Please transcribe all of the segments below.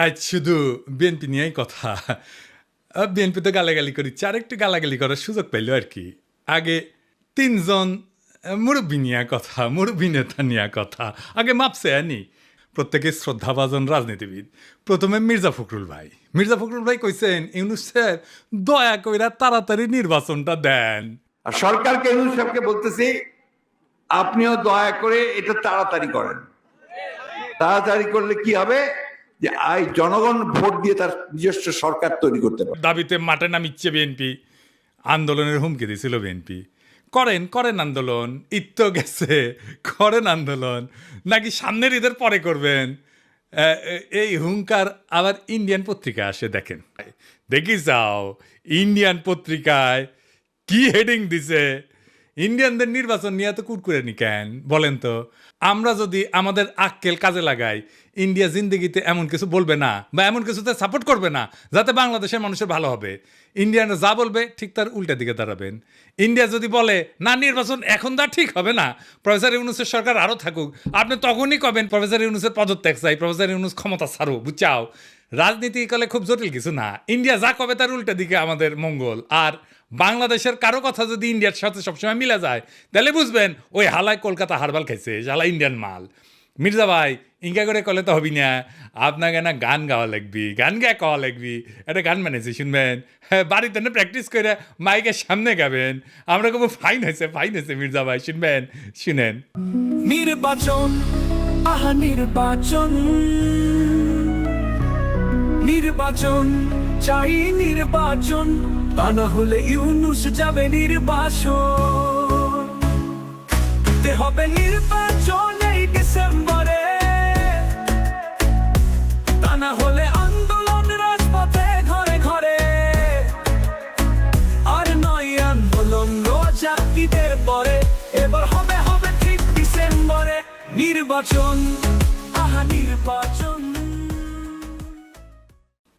আজ শুধু বিএনপি নিয়েই কথা। বিএনপি তো গালাগালি করিচ্ছে, আর একটু গালাগালি করার সুযোগ পেল আর কি। আগে তিনজন মুরব্বী নিয়ে কথা, মুরব্বী নেতা নিয়ে কথা। আগে মাপছে আনি প্রত্যেকে শ্রদ্ধাভাজন রাজনীতিবিদ। প্রথমে মির্জা ফখরুল ভাই। মির্জা ফখরুল ভাই কইছেন ইউনূস সাহেব দয়া কইরা তাড়াতাড়ি নির্বাচনটা দেন। আর সরকারকে ইউনূস সাহেবকে বলতেছি, আপনিও দয়া করে এটা তাড়াতাড়ি করেন। তাড়াতাড়ি করলে কি হবে যে জনগণ ভোট দিয়ে তার নিজস্ব সরকার তৈরি করতে পারে। দাবিতে মাঠে নামিচ্ছে বিএনপি, আন্দোলনের হুমকি দিয়েছিল বিএনপি। করেন করেন আন্দোলন, ঈদ তো গেছে, করেন আন্দোলন, নাকি সামনের ঈদের পরে করবেন। এই হুঙ্কার আবার ইন্ডিয়ান পত্রিকায় আসে, দেখেন দেখি যাও ইন্ডিয়ান পত্রিকায় কি হেডিং দিছে। ইন্ডিয়ানদের নির্বাচন নিয়ে তো কুরকুরে নি কেন বলেন তো? আমরা যদি আমাদের আক্কেল কাজে লাগাই, ইন্ডিয়া জিন্দিগিতে এমন কিছু বলবে না বা এমন কিছুতে সাপোর্ট করবে না যাতে বাংলাদেশের মানুষের ভালো হবে। ইন্ডিয়ানরা যা বলবে ঠিক তার উল্টা দিকে দাঁড়াবেন। ইন্ডিয়া যদি বলে না নির্বাচন এখন দা ঠিক হবে না, প্রফেসর ইউনূসের সরকার আরও থাকুক, আপনি তখনই কবেন প্রফেসর ইউনূসের পদত্যাগ চাই, প্রফেসর ইউনূস ক্ষমতা ছাড়ো, বুঝাও। রাজনীতি কালে খুব জটিল কিছু না। ইন্ডিয়া যা কবে তার উল্টা দিকে আমাদের মঙ্গল। আর বাংলাদেশের কারো কথা যদি ইন্ডিয়ার সাথে সবসময় মিলে যায়, তাহলে বুঝবেন ওই হালায় কলকাতা হারবাল খাইছে, হালা ইন্ডিয়ান মাল। মির্জা ভাই ইঙ্কা করে কলে তো হবি না, আপনাকে না গান গাওয়া লাগবি, গান গায়ে কওয়া লাগবি। একটা গান বানিয়েছি শুনবেন, হ্যাঁ বাড়িতে না প্র্যাকটিস করে মাইকের সামনে গাবেন। আমরা খুব ফাইন হয়েছে, ফাইন হয়েছে মির্জা ভাই, শুনবেন, শুনেন। নির্বাচন, আহা নির্বাচন, নির্বাচন চাই নির্বাচন, তা না হলে ইউনূস যাবে নির্বাসন। দিতে হবে নির্বাচন এই ডিসেম্বরে, তা না হলে আন্দোলন রাজপথে ঘরে ঘরে। আর নয় আন্দোলন রোজা ঈদের পরে, এবার হবে হবে ঠিক ডিসেম্বরে নির্বাচন, আহা নির্বাচন।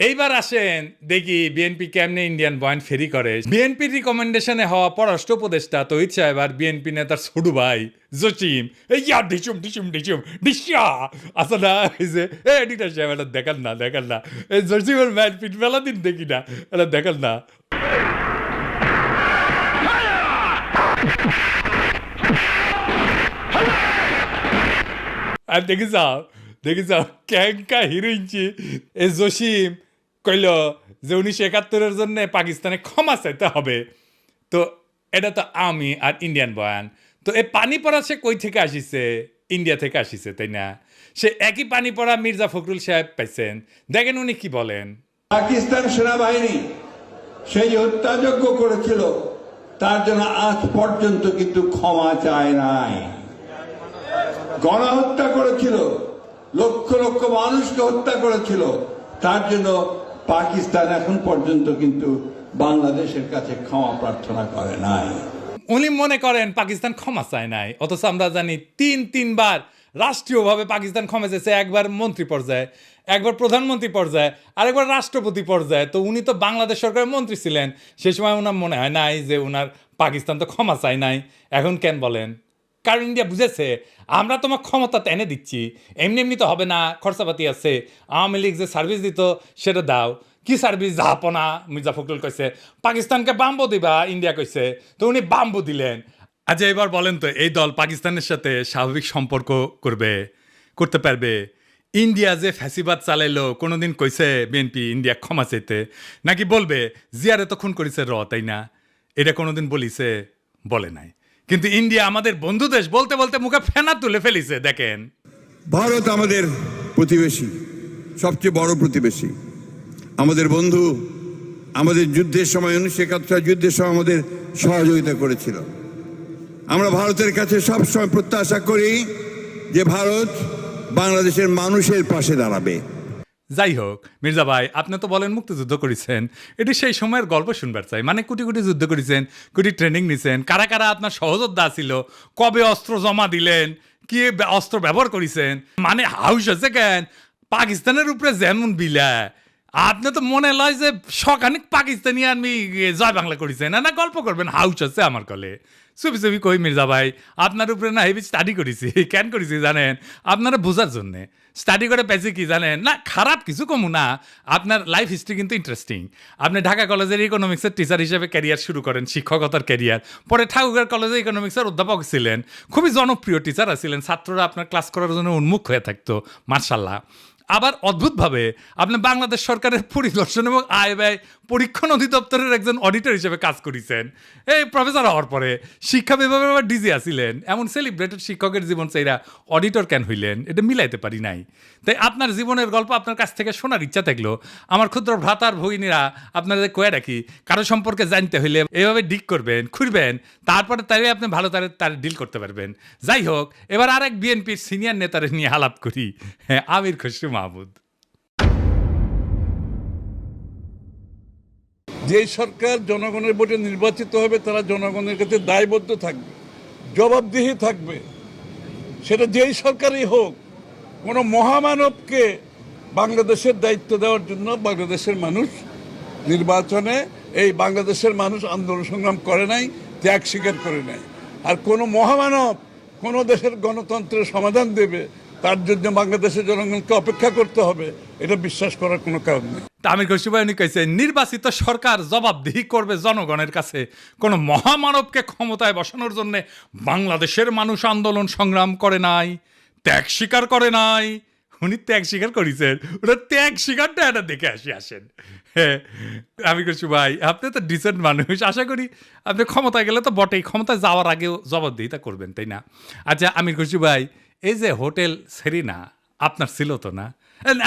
এইবার আসেন দেখি বিএনপি কেমনে ইন্ডিয়ান বয়ান ফেরি করে। বিএনপির রিকমেন্ডেশনে হওয়া পররাষ্ট্র উপদেষ্টা তহিদ সাহেব আর বিএনপি নেতার ছোট ভাই জসিম ইয়া ডিসুম ডিসুম ডিসুম ডিসা আসা না হয়েছে। এডিটার সাহেব এটা দেখান না, দেখান না, এই জসিমের ম্যান পিট মেলা দিন দেখি না, এটা দেখান না। আর দেখি যাও, দেখি যাও ক্যাঙ্কা হিরোইনছি এই জসিম কইল যে 1971-এর জন্য পাকিস্তানে ক্ষমা চাইতে হবে। তো এটা তো আমি আর ইন্ডিয়ান বয়ান। তো এই পানি পড়া সে কই থেকে আসিছে? ইন্ডিয়া থেকে আসিছে, তাই না? সে একই পানি পড়া মির্জা ফখরুল সাহেব পাইছেন, দেখেন উনি কি বলেন। পাকিস্তান সেনাবাহিনী সেই হত্যাযজ্ঞ করেছিল, তার জন্য আজ পর্যন্ত কিন্তু ক্ষমা চায় নাই। গণহত্যা করেছিল, লক্ষ লক্ষ মানুষকে হত্যা করেছিল, তার জন্য পাকিস্তান এখন পর্যন্ত কিন্তু বাংলাদেশের কাছে ক্ষমা প্রার্থনা করে নাই। উনি মনে করেন পাকিস্তান ক্ষমা চায় নাই, অথচ আমরা জানি তিনবার রাষ্ট্রীয়ভাবে পাকিস্তান ক্ষমা চেয়েছে। একবার মন্ত্রী পর্যায়ে, একবার প্রধানমন্ত্রী পর্যায়ে, আরেকবার রাষ্ট্রপতি পর্যায়ে। তো উনি তো বাংলাদেশ সরকারের মন্ত্রী ছিলেন, সে সময় ওনার মনে হয় নাই যে ওনার পাকিস্তান তো ক্ষমা চায় নাই। এখন কেন বলেন? কারণ ইন্ডিয়া বুঝেছে আমরা তোমার ক্ষমতা টেনে দিচ্ছি, এমনি এমনি তো হবে না, খরচাপাতি আছে। আওয়ামী লীগ যে সার্ভিস দিত সেটা দাও। কি সার্ভিস? জাহাপনা। মির্জা ফখরুল কইছে পাকিস্তানকে বাম্বু দিবা, ইন্ডিয়া কইছে, তো উনি বাম্বু দিলেন। আচ্ছা এবার বলেন তো, এই দল পাকিস্তানের সাথে স্বাভাবিক সম্পর্ক করতে পারবে? ইন্ডিয়া যে ফ্যাসিবাদ চালাইলো, কোনোদিন কইছে বিএনপি ইন্ডিয়া ক্ষমা চাইতে? নাকি বলবে জিয়ারে তো খুন করেছে তাই না? এটা কোনোদিন বলিছে? বলে নাই। কিন্তু ইন্ডিয়া আমাদের বন্ধু দেশ বলতে বলতে মুখে ফেনা তুলে ফেলিছে, দেখেন। ভারত আমাদের প্রতিবেশী, সবচেয়ে বড় প্রতিবেশী, আমাদের বন্ধু। আমাদের যুদ্ধের সময় 1971 যুদ্ধের সময় আমাদের সহযোগিতা করেছিল। আমরা ভারতের কাছে সবসময় প্রত্যাশা করি যে ভারত বাংলাদেশের মানুষের পাশে দাঁড়াবে। যাই হোক মির্জা ভাই, আপনি তো বলেন মুক্তিযুদ্ধ করেছেন, এটি সেই সময়ের গল্প শুনবার চাই। মানে কোটি কোটি যুদ্ধ করেছেন, কোটি ট্রেনিং নিছেন, কারা কারা আপনার সহযোদ্ধা ছিল, কবে অস্ত্র জমা দিলেন, কি অস্ত্র ব্যবহার করেছেন। মানে হাউস আছে কেন পাকিস্তানের উপরে যেমন বিলা, আপনি তো মনে লয় যে সখানিক পাকিস্তানি আমি জয় বাংলা করেছেন, না গল্প করবেন, হাউস আছে আমার কলে। চুপি চুপি কই মির্জা ভাই আপনার উপরে না হেভি স্টাডি করেছি কেন করেছি জানেন আপনারা বোঝার জন্যে স্টাডি করে পেয়েছি কি জানেন না খারাপ কিছু কমু না আপনার লাইফ হিস্ট্রি কিন্তু ইন্টারেস্টিং আপনি ঢাকা কলেজের ইকোনমিক্সের টিচার হিসেবে ক্যারিয়ার শুরু করেন শিক্ষকতার ক্যারিয়ার পরে ঠাকুরগাঁও কলেজে ইকোনমিক্সের অধ্যাপক ছিলেন খুবই জনপ্রিয় টিচার ছিলেন ছাত্ররা আপনার ক্লাস করার জন্য উন্মুখ হয়ে থাকতো মার্শাল্লাহ আবার অদ্ভুতভাবে আপনি বাংলাদেশ সরকারের পরিদর্শন এবং আয় ব্যয় পরীক্ষণ অধিদপ্তরের একজন অডিটর হিসেবে কাজ করেছেন এই প্রফেসর হওয়ার পরে শিক্ষা বিভাগে আবার ডিজি আসিলেন এমন সেলিব্রেটেড শিক্ষকের জীবন চাইরা অডিটর কেন হইলেন এটা মিলাইতে পারি নাই তাই আপনার জীবনের গল্প আপনার কাছ থেকে শোনার ইচ্ছা থাকলো আমার ক্ষুদ্র ভ্রাতার ভগিনীরা আপনাদের কয়ে রাখি কারো সম্পর্কে জানতে হইলে এভাবে ডিক করবেন খুঁড়বেন তারপরে তাই আপনি ভালো তার ডিল করতে পারবেন যাই হোক এবার আরেক বিএনপির সিনিয়র নেতারে নিয়ে আলাপ করি হ্যাঁ আমির খসরু মাহমুদ যে সরকার জনগণের ভোটে নির্বাচিত হবে তারা জনগণের কাছে দায়বদ্ধ থাকবে জবাবদিহি থাকবে সেটা যেই সরকারই হোক কোনো মহামানবকে বাংলাদেশের দায়িত্ব দেওয়ার জন্য বাংলাদেশের মানুষ নির্বাচনে এই বাংলাদেশের মানুষ আন্দোলন সংগ্রাম করে নাই ত্যাগ স্বীকার করে নাই আর কোনো মহামানব কোনো দেশের গণতন্ত্রের সমাধান দেবে তার জন্য বাংলাদেশের জনগণকে অপেক্ষা করতে হবে এটা বিশ্বাস করার কোনো কারণ নেই আমির খসরু ভাই উনি কইছে নির্বাচিত সরকার জবাবদিহি করবে জনগণের কাছে কোন মহামানবকে ক্ষমতায় বসানোর জন্য বাংলাদেশের মানুষ আন্দোলন সংগ্রাম করে নাই ত্যাগ স্বীকার করে নাই উনি ত্যাগ স্বীকার করেছেন ওটা ত্যাগ স্বীকারটা এটা দেখে আসেন হ্যাঁ আমির খসরু ভাই আপনি তো ডিসেন্ট মানুষ আশা করি আপনি ক্ষমতায় গেলে তো বটেই ক্ষমতায় যাওয়ার আগেও জবাবদিহিতা করবেন তাই না আচ্ছা আমির খসরু ভাই এই যে হোটেল সেরিনা আপনার ছিল তো না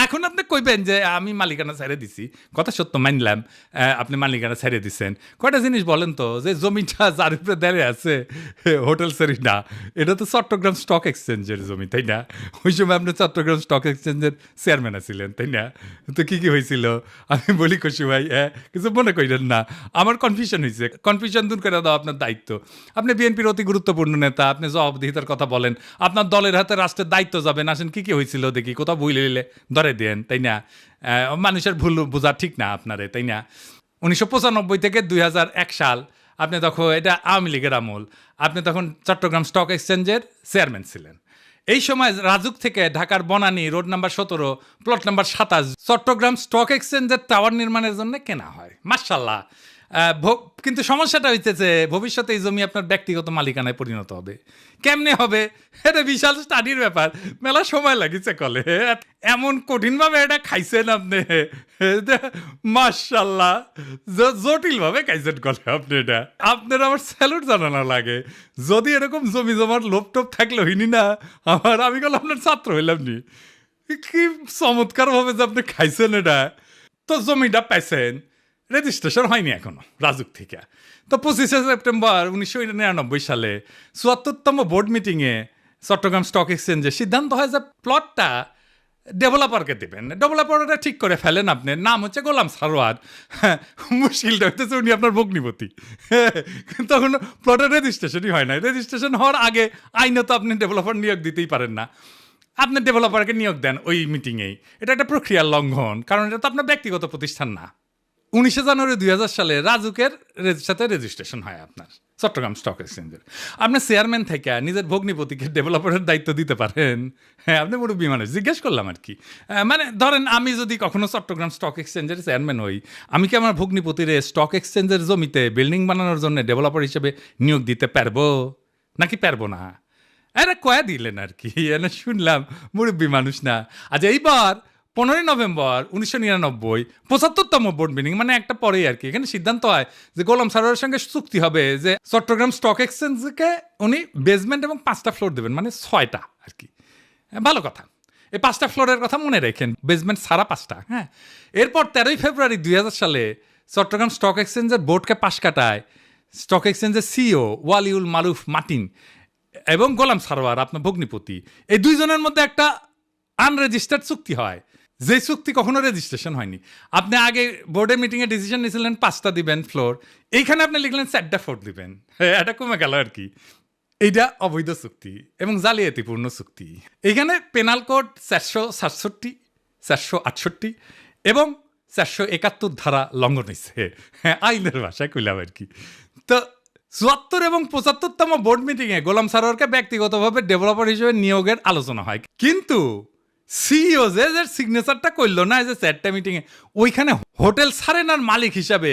এখন আপনি কইবেন যে আমি মালিকানা ছেড়ে দিছি কথা সত্য মানলাম আপনি মালিকানা ছেড়ে দিচ্ছেন কয়টা জিনিস বলেন তো যে জমিটা যার উপরে দাঁড়িয়ে আছে হোটেল সেরিনা এটা তো চট্টগ্রাম স্টক এক্সচেঞ্জের জমি তাই না ওই সময় আপনি চট্টগ্রাম স্টক এক্সচেঞ্জের চেয়ারম্যান ছিলেন তাই না তো কি হয়েছিল আমি বলি খুশি ভাই কিছু মনে করেন না আমার কনফিউশন হয়েছে কনফিউশন দূর করে দেওয়া আপনার দায়িত্ব আপনি বিএনপির অতি গুরুত্বপূর্ণ নেতা আপনি জবাবদিহিতার কথা বলেন আপনার দলের হাতে রাষ্ট্রের দায়িত্ব যাবেন আসেন কি হয়েছিল দেখি কোথাও বইলে নিলে ধরে দেন তাই না মানুষের ভুল বোঝা ঠিক না আপনারে তাই না 1995 থেকে 2001 সাল আপনি তখন এটা আওয়ামী লীগের আমল আপনি তখন চট্টগ্রাম স্টক এক্সচেঞ্জের চেয়ারম্যান ছিলেন এই সময় রাজুক থেকে ঢাকার Banani road number 17 plot number 27 Chattogram stock এক্সচেঞ্জের টাওয়ার নির্মাণের জন্য কেনা হয় মাশাআল্লাহ কিন্তু সমস্যাটা হইতেছে ভবিষ্যতে এই জমি আপনার ব্যক্তিগত মালিকানায় পরিণত হবে কেমনে হবে এটা বিশাল স্টাডির ব্যাপার মেলা সময় লাগিছে কলে এমন কঠিনভাবে এটা খাইছেন আপনি মাশাআল্লাহ জটিলভাবে খাইছেন কলে আপনি এটা আপনার আমার স্যালুট জানানো লাগে যদি এরকম জমি জমার লোপটোপ থাকলে হইনি না আমি গেল আপনার ছাত্র হইলাম নি কি চমৎকারভাবে যে আপনি খাইছেন এটা তো জমিটা পাইছেন রেজিস্ট্রেশন হয়নি এখনো রাজুক থেকে তো 25 সেপ্টেম্বর 1999 সালে 74তম বোর্ড মিটিংয়ে চট্টগ্রাম স্টক এক্সচেঞ্জে সিদ্ধান্ত হয় যে প্লটটা ডেভেলপারকে দেবেন ডেভেলপারটা ঠিক করে ফেলেন আপনার নাম হচ্ছে গোলাম সারোয়ার মুশকিলটা হইতেছে উনি আপনার ভগ্নিপতি তখন প্লটের রেজিস্ট্রেশনই হয় না রেজিস্ট্রেশন হওয়ার আগে আইনত আপনি ডেভেলপার নিয়োগ দিতেই পারেন না আপনি ডেভেলপারকে নিয়োগ দেন ওই মিটিংয়েই এটা একটা প্রক্রিয়ার লঙ্ঘন কারণ এটা তো আপনার ব্যক্তিগত প্রতিষ্ঠান না 19 জানুয়ারি 2000 সালে রাজুকের সাথে রেজিস্ট্রেশন হয় আপনার চট্টগ্রাম স্টক এক্সচেঞ্জের আপনার চেয়ারম্যান থেকে নিজের ভগ্নিপতিকে ডেভেলপারের দায়িত্ব দিতে পারেন হ্যাঁ আপনি মুরব্বী মানুষ জিজ্ঞেস করলাম আর কি মানে ধরেন আমি যদি কখনো চট্টগ্রাম স্টক এক্সচেঞ্জের চেয়ারম্যান হই আমি কি আমার ভগ্নিপতির স্টক এক্সচেঞ্জের জমিতে বিল্ডিং বানানোর জন্য ডেভেলপার হিসেবে নিয়োগ দিতে পারবো নাকি পারবো না এরা কয়া দিলেন আর কি এনে শুনলাম মুরব্বী মানুষ না আজ এইবার 15 নভেম্বর 1999 75তম বোর্ড মিটিং মানে একটা পরেই আর কি এখানে সিদ্ধান্ত হয় যে গোলাম সারোয়ারের সঙ্গে চুক্তি হবে যে চট্টগ্রাম স্টক এক্সচেঞ্জকে উনি বেসমেন্ট এবং 5টা ফ্লোর দেবেন মানে 6টা আর কি ভালো কথা এই 5টা ফ্লোরের কথা মনে রাখেন বেসমেন্ট সারা 5টা হ্যাঁ এরপর 13 ফেব্রুয়ারি 2000 সালে চট্টগ্রাম স্টক এক্সচেঞ্জের বোর্ডকে পাশ কাটায় স্টক এক্সচেঞ্জের সিইও ওয়ালিউল মারুফ মার্টিন এবং গোলাম সারোয়ার আপনার ভগ্নিপতি এই দুইজনের মধ্যে একটা আনরেজিস্টার্ড চুক্তি হয় যে চুক্তি কখনো রেজিস্ট্রেশন হয়নি আপনি আগে বোর্ডের মিটিংয়ে ডিসিশন নিয়েছিলেন 5টা দিবেন ফ্লোর এইখানে আপনি লিখলেন 4টা ফ্লোর দিবেন এটা কমে গেল আর কি এইটা অবৈধ চুক্তি এবং জালিয়াতিপূর্ণ চুক্তি এইখানে পেনাল কোড 467 468 এবং 471 ধারা লঙ্ঘন হয়েছে আইনের ভাষায় কইলাম আর কি তো 74 এবং 75তম বোর্ড মিটিংয়ে গোলাম সারোয়ারকে ব্যক্তিগতভাবে ডেভেলপার হিসেবে নিয়োগের আলোচনা হয়, কিন্তু সিইও যে সিগনেচারটা করলো না যে 4টা মিটিংয়ে, ওইখানে হোটেল সারেনার মালিক হিসাবে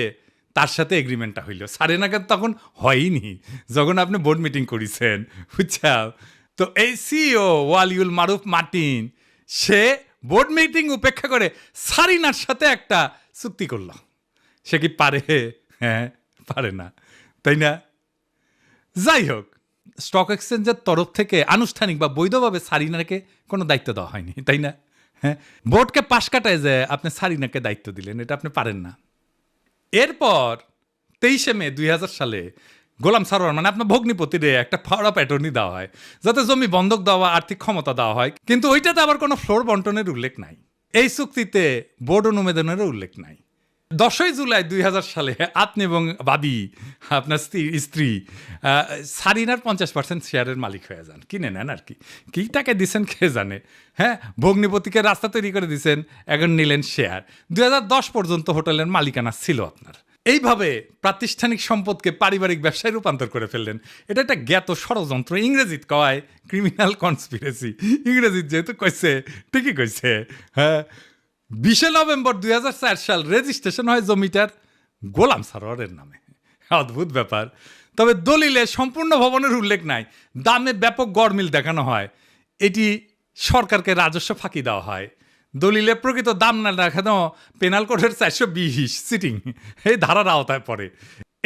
তার সাথে এগ্রিমেন্টটা হইল। সারেনাকে তখন হয়নি যখন আপনি বোর্ড মিটিং করেছেন, বুঝছাও? তো এই সিইও ওয়ালিউল মারুফ মার্টিন সে বোর্ড মিটিং উপেক্ষা করে সারিনার সাথে একটা চুক্তি করল। সে কি পারে? হ্যাঁ, পারে না, তাই না? যাই হোক, স্টক এক্সচেঞ্জের তরফ থেকে আনুষ্ঠানিক বা বৈধভাবে সারিনাকে কোনো দায়িত্ব দেওয়া হয়নি, তাই না? হ্যাঁ, বোর্ডকে পাশ কাটায় যে আপনি সারিনাকে দায়িত্ব দিলেন, এটা আপনি পারেন না। এরপর 23শে মে 2000 সালে গোলাম সারোয়ার মানে আপনার ভগ্নিপতিরে একটা পাওয়ার অফ অ্যাটর্নি দেওয়া হয় যাতে জমি বন্ধক দেওয়া, আর্থিক ক্ষমতা দেওয়া হয়, কিন্তু ওইটাতে আবার কোনো ফ্লোর বন্টনের উল্লেখ নাই। এই চুক্তিতে বোর্ড অনুমোদনেরও উল্লেখ নাই। 10ই জুলাই 2000 সালে আপনি এবং বাদী আপনার স্ত্রী সারিনার 50% শেয়ারের মালিক হয়ে যান, কিনে নেন আর কি। কী টাকা দিচ্ছেন কে জানে। হ্যাঁ, ভগ্নিপতিকে রাস্তা তৈরি করে দিচ্ছেন, এখন নিলেন শেয়ার। 2010 পর্যন্ত হোটেলের মালিকানা ছিল আপনার। এইভাবে প্রাতিষ্ঠানিক সম্পদকে পারিবারিক ব্যবসায় রূপান্তর করে ফেললেন। এটা একটা জ্ঞাত ষড়যন্ত্র, ইংরেজিত কয় ক্রিমিনাল কনস্পিরেসি। ইংরেজিত যেহেতু কইছে ঠিকই কইছে। হ্যাঁ, 20শে নভেম্বর 2004 সাল রেজিস্ট্রেশন হয় জমিটার গোলাম সারোয়ারের নামে। অদ্ভুত ব্যাপার। তবে দলিলে সম্পূর্ণ ভবনের উল্লেখ নাই, দামে ব্যাপক গরমিল দেখানো হয়, এটি সরকারকে রাজস্ব ফাঁকি দেওয়া হয়। দলিলে প্রকৃত দাম না দেখানো পেনাল কোডের 420 সিটিং এই ধারার আওতায় পড়ে।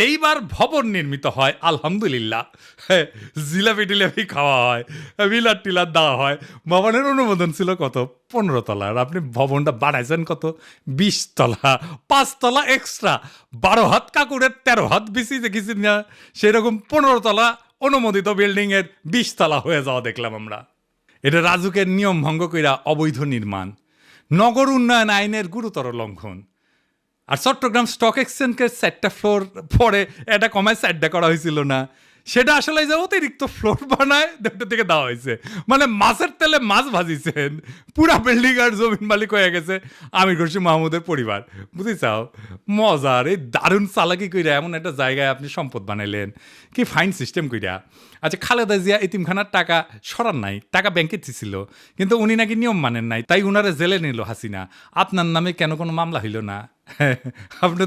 এইবার ভবন নির্মিত হয় আলহামদুলিল্লাহ। হ্যাঁ, জিলাপি টিলাপি খাওয়া হয়, বিলার টিলার দেওয়া হয়। ভবনের অনুমোদন ছিল কত? 15 তলার। আপনি ভবনটা বানাইছেন কত? 20 তলা, 5 তলা এক্সট্রা, 12 হাত কাকুরের 13 হাত বেশি দেখেছি না, সেরকম 15 তলা অনুমোদিত বিল্ডিংয়ের 20 তলা হয়ে যাওয়া দেখলাম আমরা। এটা রাজুকের নিয়ম ভঙ্গ কইরা অবৈধ নির্মাণ, নগর উন্নয়ন আইনের গুরুতর লঙ্ঘন। আর চট্টগ্রাম স্টক এক্সচেঞ্জকে 4টা ফ্লোর পরে এটা কমায় 4টা করা হয়েছিল না, সেটা আসলে যে অতিরিক্ত ফ্লোর বানায় দুটো থেকে দেওয়া হয়েছে। মানে মাছের তেলে মাছ ভাজিছেন, পুরা বিল্ডিং আর জমিন মালিক হয়ে গেছে আমির খুরশিদ মাহমুদের পরিবার। বুঝিছাও? মজার এই দারুণ চালাকি কইরা এমন একটা জায়গায় আপনি সম্পদ বানাইলেন, কি ফাইন সিস্টেম কইরা। আচ্ছা, খালেদা জিয়া এতিমখানার টাকা সরান নাই, টাকা ব্যাংকে ছিল, কিন্তু উনি নাকি নিয়ম মানেন নাই, তাই উনারে জেলে নিল হাসিনা। আপনার নামে কেন কোনো মামলা হইল না? আপনি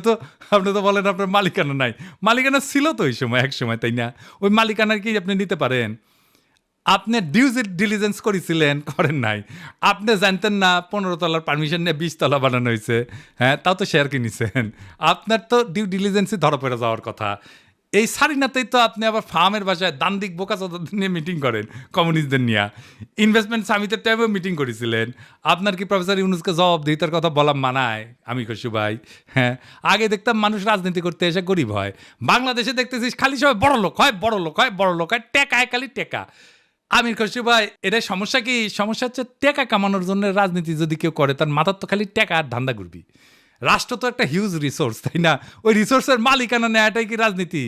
তো বলেন আপনার মালিকানা নাই। মালিকানা ছিল তো ওই সময়, এক সময়, তাই না? ওই মালিকানার কি আপনি নিতে পারেন? আপনি ডিউ ডিলিজেন্স করেছিলেন, করেন নাই। আপনি জানতেন না 15 তলার পারমিশন নিয়ে 20 তলা বানানো হয়েছে? হ্যাঁ, তাও তো শেয়ার কিনেছেন। আপনার তো ডিউ ডিলিজেন্সই ধরা পড়ে যাওয়ার কথা। এই সারিনাতেই তো আপনি আবার ফার্মের বাসায় দান্দিক বোকাচোদাদের নিয়ে মিটিং করেন, কমিউনিস্টদের নিয়ে। ইনভেস্টমেন্ট সামিটের টাইমেও মিটিং করেছিলেন। আপনার কি প্রফেসর ইউনুসকে জবাবদিহিতার কথা বলা মানায়? আমি খুশি ভাই। হ্যাঁ, আগে দেখতাম মানুষ রাজনীতি করতে এসে গরিব হয়, বাংলাদেশে দেখতেছিস খালি সবাই বড় লোক হয়, বড় লোক হয়, বড় লোক হয়, টেকায় খালি টেকা। আমির খুশি ভাই, এটাই সমস্যা। কি সমস্যা হচ্ছে? টেকা কামানোর জন্য রাজনীতি যদি কেউ করে, তার মাথার তো খালি টেকা আর ধান্দা ঘুরবি। রাষ্ট্র তো একটা হিউজ রিসোর্স, তাই না? ওই রিসোর্সের মালিকানা নেওয়াটাই কি রাজনীতি?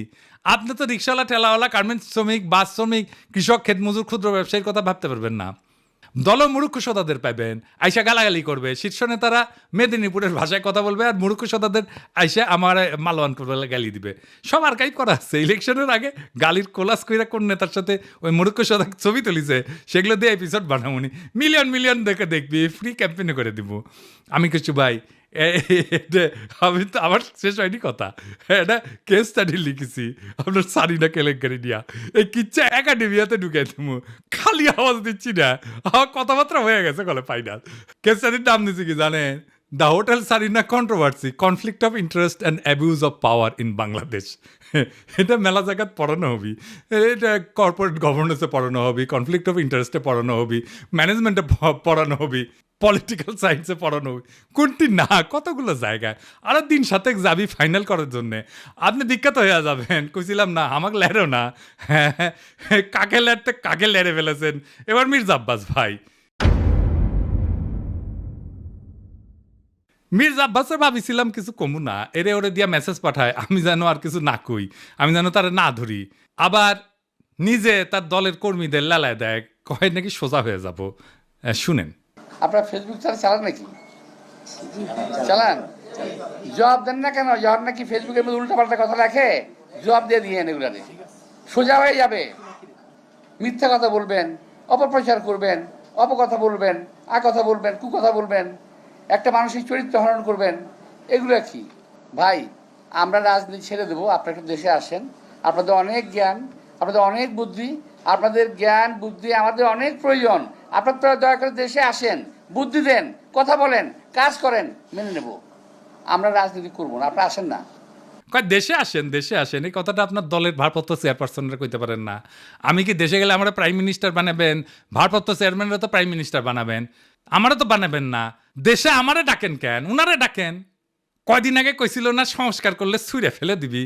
আপনি তো রিক্সাওয়ালা, ঠেলাওয়ালা, গার্মেন্টস শ্রমিক, বাস শ্রমিক, কৃষক, ক্ষেতমজুর, ক্ষুদ্র ব্যবসায়ীর কথা ভাবতে পারবেন না। দল মূর্খ সদাদের পাইবেন, আইসা গালাগালি করবে। শীর্ষ নেতারা মেদিনীপুরের ভাষায় কথা বলবে, আর মূর্খ সদাদের আইসা আমার মালওয়ান করবে, গালি দিবে। সব আর্কাইভ করা আছে। ইলেকশনের আগে গালির কোলাস কইরা কোন নেতার সাথে ওই মূর্খ সদা ছবি তুলিছে, সেগুলো দিয়ে এপিসোড বানাবনি। মিলিয়ন মিলিয়ন দেখে দেখবি, ফ্রি ক্যাম্পেইনে করে দিব। আমি কিছু ভাই, আমি তো আমার শেষ হয়নি কথা। এটা কেস স্টাডি লিখেছি আপনার সারিনা কেলেঙ্কারি নিয়া। এই কিচ্ছা একাডেমিয়াতে ঢুকাই দেবো, খালি আওয়াজ দিচ্ছি না, আমার কথাবার্তা হয়ে গেছে গলে ফাইনাল। কেস স্টাডির নাম দিচ্ছি কি জানেন? The hotel Sarina controversy, conflict of interest and abuse of power in Bangladesh. এটা মেলা জায়গাত পড়ানো হবি, এটা কর্পোরেট গভর্নেন্সে পড়ানো হবি, কনফ্লিক্ট অফ ইন্টারেস্টে পড়ানো হবি, ম্যানেজমেন্টে পড়ানো হবি, পলিটিক্যাল সায়েন্সে পড়ানো হবি। কোনটি না, কতগুলো জায়গায়। আরও দিন সাথে যাবি ফাইনাল করার জন্যে, আপনি বিখ্যাত হয়ে যাবেন। কইছিলাম না আমাকে লেড়ো না। হ্যাঁ, কাকে লেড়তে কাকে লেড়ে ফেলেছেন। এবার মির্জা আব্বাস ভাই, মির্জা আব্বাসের ভাবিছিলাম কিছু কমু না, এরে ওরে দিয়া মেসেজ পাঠায়, আমি যেন আর কিছু না কই, আমি যেন তারা না ধরি। আবার নিজে তার দলের কর্মীদের লালায় দেয়, কয় নাকি সোজা হয়ে যাব। শুনেন। আপনার ফেসবুক চালান নাকি? চালান? জবাব দেন না কেন? জবাব নাকি ফেসবুকের মধ্যে উল্টাপাল্টা কথা লেখে, জবাব দিয়ে দিয়েন এগুলারে, সোজা হয়ে যাবে। মিথ্যা কথা বলবেন, অপপ্রচার করবেন, অপকথা বলবেন, কথা বলবেন, কুকথা বলবেন, একটা মানুষের চরিত্র হরণ করবেন, এগুলো কি ভাই? আমরা রাজনীতি ছেড়ে দেবো, আপনারা একটু দেশে আসেন। আপনাদের অনেক জ্ঞান, আপনাদের অনেক বুদ্ধি, আপনাদের জ্ঞান বুদ্ধি আমাদের অনেক প্রয়োজন। আপনারা দয়া করে দেশে আসেন, বুদ্ধি দেন, কথা বলেন, কাজ করেন, মেনে নেব। আমরা রাজনীতি করবো না, আপনারা আসেন না। কয় দেশে আসেন এই কথাটা আপনার দলের ভারপ্রাপ্ত চেয়ারপারসনরা কইতে পারেন না? আমি কি দেশে গেলে আমরা প্রাইম মিনিস্টার বানাবেন? ভারপ্রাপ্ত চেয়ারম্যানরা তো প্রাইম মিনিস্টার বানাবেন, আমারও তো বানাবেন না। দেশে আমারে ডাকেন কেন? উনারে ডাকেন। কয়দিন আগে কইছিল না সংস্কার করলে ছুঁড়ে ফেলে দিবি,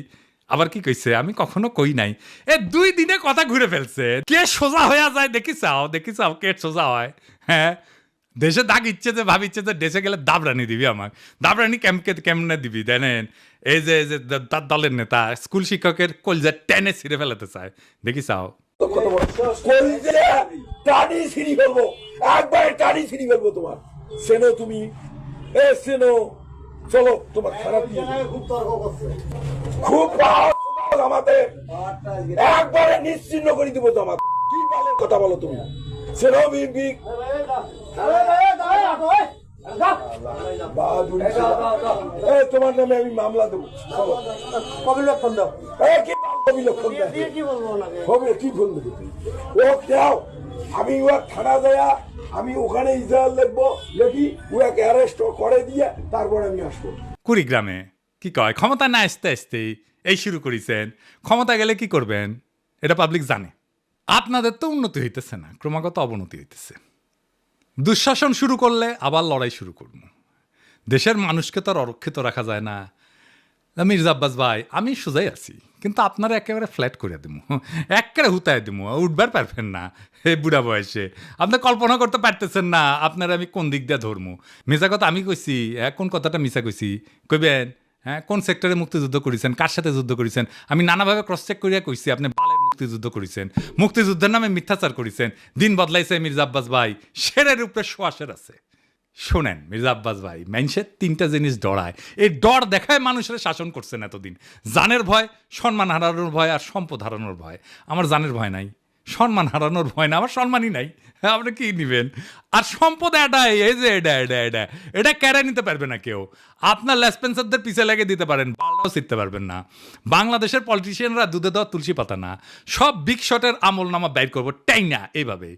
আবার কি কইছে? আমি কখনো কই নাই। 2 দিনে কথা ঘুরে ফেলছে। কে সোজা হয়ে যায় দেখি চাও কে সোজা হয়? হ্যাঁ, দেশে দাগ ইচ্ছে যে ভাবিচ্ছে যে দেশে গেলে দাবরানি দিবি, আমার দাবরানি কেমনে দিবি জানেন? এই যে তার দলের নেতা স্কুল শিক্ষকের কলজা টেনে ছিঁড়ে ফেলাতে চায়, দেখি চাও। টানি সিঁড়ি ফেলবো, একবারে টানি সিঁড়ি ফেলবো তোমার। সেনো তুমি, সেনো চলো, তোমার খারাপ খুব আমাদের একবারে নিশ্চিন্ন করে দিব তোমার। কি বলে কথা বলো তুমি? সেনো বিগ তোমার নামে আমি মামলা দেবো। কবিলক্ষণ দাও। কি ফোন দেবো? ও দাও, আমি ওর থানা যায়া আমি ওখানে ইজাহার লিখবো, লিখি ওকে অ্যারেস্ট করে দিয়ে তারপর আমি আসবো। কুড়িগ্রামে কি কয়, ক্ষমতা না আসতেই এই শুরু করেছেন। ক্ষমতা গেলে কি করবেন এটা পাবলিক জানে। আপনাদের তো উন্নতি হইতেছে না, ক্রমাগত অবনতি হইতেছে। দুঃশাসন শুরু করলে আবার লড়াই শুরু করবো। দেশের মানুষকে তো আর অরক্ষিত রাখা যায় না। মির্জা আব্বাস ভাই, আমি সোজাই আছি, কিন্তু আপনারা একেবারে ফ্ল্যাট করে দেবো, একেবারে হুতায় দেবো, উঠবার পারবেন না। এই বুড়া বয়সে আপনি কল্পনা করতে পারতেছেন না আপনারা আমি কোন দিক দিয়ে ধরবো। মিশা কথা আমি কইছি, কোন কথাটা মিশা কইছি কইবেন? হ্যাঁ, কোন সেক্টরে মুক্তিযুদ্ধ করেছেন, কার সাথে যুদ্ধ করেছেন? আমি নানাভাবে ক্রস চেক করিয়া কইছি আপনি বালের মুক্তিযুদ্ধ করেছেন, মুক্তিযুদ্ধের নামে মিথ্যাচার করেছেন। দিন বদলাইছে মির্জা আব্বাস ভাই, শেরের উপরে শোয়াশের আছে। শোনেন মির্জা আব্বাস ভাই, মানুষের 3টা জিনিস ডরায়, এই ডর দেখায় মানুষের শাসন করছেন এতদিন। জানের ভয়, সম্মান হারানোর ভয়, আর সম্পদ হারানোর ভয়। আমার জানের ভয় নাই, সম্মান হারানোর ভয় না, আমার সম্মানই নাই। হ্যাঁ, আপনি কি নিবেন? আর সম্পদ এটাই, এই যে এটা কেড়ে নিতে পারবে না কেউ। আপনার লেসপেন্সারদের পিছে লেগে দিতে পারেন, বালটাও শিখতে পারবেন না। বাংলাদেশের পলিটিশিয়ানরা দুধে দেওয়া তুলসী পাতা না, সব বিগ শটের আমল নামা বাইর করবো টাই না। এইভাবে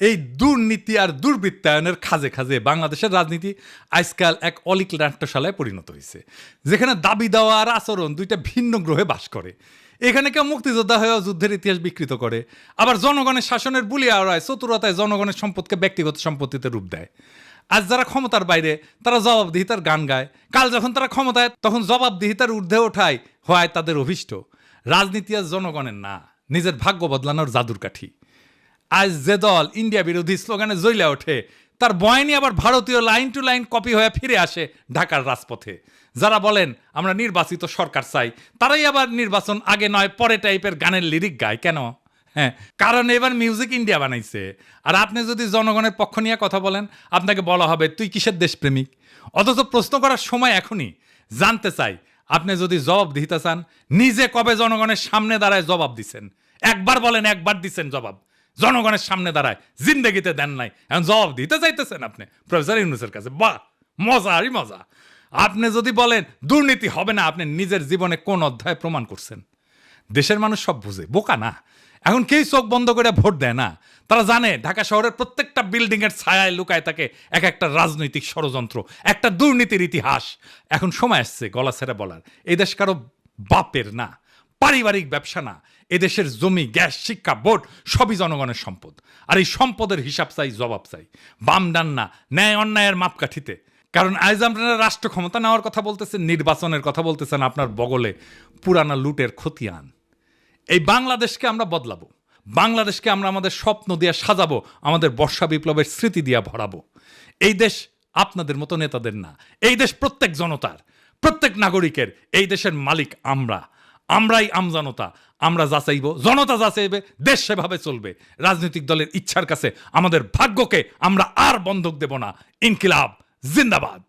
এই দুর্নীতি আর দুর্বৃত্তায়নের খাজে খাজে বাংলাদেশের রাজনীতি আজকাল এক অলিক নাট্যশালায় পরিণত হয়েছে, যেখানে দাবি দেওয়া আর আচরণ দুইটা ভিন্ন গ্রহে বাস করে। এখানে কেউ মুক্তিযোদ্ধা হয়েও যুদ্ধের ইতিহাস বিকৃত করে, আবার জনগণের শাসনের বুলি আওড়ায় চতুরতায় জনগণের সম্পদকে ব্যক্তিগত সম্পত্তিতে রূপ দেয়। আজ যারা ক্ষমতার বাইরে তারা জবাবদিহিতার গান গায়, কাল যখন তারা ক্ষমতায় তখন জবাবদিহিতার ঊর্ধ্বে ওঠায় হয় তাদের অভিষ্ট। রাজনীতি আজ জনগণের না, নিজের ভাগ্য বদলানোর জাদুর কাঠি। আজ যে দল ইন্ডিয়া বিরোধী স্লোগানে জ্বলে ওঠে, তার বয়ানি আবার ভারতীয় লাইন টু লাইন কপি হয়ে ফিরে আসে ঢাকার রাজপথে। যারা বলেন আমরা নির্বাচিত সরকার চাই, তারাই আবার নির্বাচন আগে নয় পরে টাইপের গানের লিরিক গায়। কেন? হ্যাঁ, কারণ এবার মিউজিক ইন্ডিয়া বানাইছে। আর আপনি যদি জনগণের পক্ষ নিয়ে কথা বলেন, আপনাকে বলা হবে তুই কিসের দেশপ্রেমিক। অথচ প্রশ্ন করার সময় এখনই। জানতে চাই, আপনি যদি জবাব দিতে চান, নিজে কবে জনগণের সামনে দাঁড়ায় জবাব দিছেন? একবার বলেন, একবার দিচ্ছেন জবাব? জনগণের সামনে দাঁড়ায় জিন্দেগিতে দেন নাই, এখন জবাব দিতে চাইতেছেন আপনি প্রফেসর ইউনূসের কাছে। বাহ, মজা আরই মজা। আপনি যদি বলেন দুর্নীতি হবে না, আপনি নিজের জীবনে কোন অধ্যায় প্রমাণ করছেন? দেশের মানুষ সব বুঝে, বোকা না। এখন কেউ চোখ বন্ধ করে ভোট দেয় না। তারা জানে ঢাকা শহরের প্রত্যেকটা বিল্ডিং এর ছায়ায় লুকায় থাকে এক একটা রাজনৈতিক ষড়যন্ত্র, একটা দুর্নীতির ইতিহাস। এখন সময় আসছে গলা ছেড়ে বলার, এই দেশ কারো বাপের না, পারিবারিক ব্যবসা না। এদেশের জমি, গ্যাস, শিক্ষা, ভোট সবই জনগণের সম্পদ। আর এই সম্পদের হিসাব চাই, জবাব চাই, বাম ডান না, ন্যায় অন্যায়ের মাপকাঠিতে। কারণ আজ আপনারা রাষ্ট্র ক্ষমতা নেওয়ার কথা বলতেছেন, নির্বাচনের কথা বলতেছেন, আপনার বগলে পুরানা লুটের খতিয়ান। এই বাংলাদেশকে আমরা বদলাবো, বাংলাদেশকে আমরা আমাদের স্বপ্ন দিয়ে সাজাবো, আমাদের বর্ষা বিপ্লবের স্মৃতি দিয়ে ভরাবো। এই দেশ আপনাদের মতো নেতাদের না, এই দেশ প্রত্যেক জনতার, প্রত্যেক নাগরিকের। এই দেশের মালিক আমরাই আমজনতা। আমরা যাচাইব, জনতা যাচাইবে, দেশ সেভাবে চলবে। রাজনৈতিক দলের ইচ্ছার কাছে আমাদের ভাগ্যকে আমরা আর বন্ধক দেব না। ইনকিলাব জিন্দাবাদ।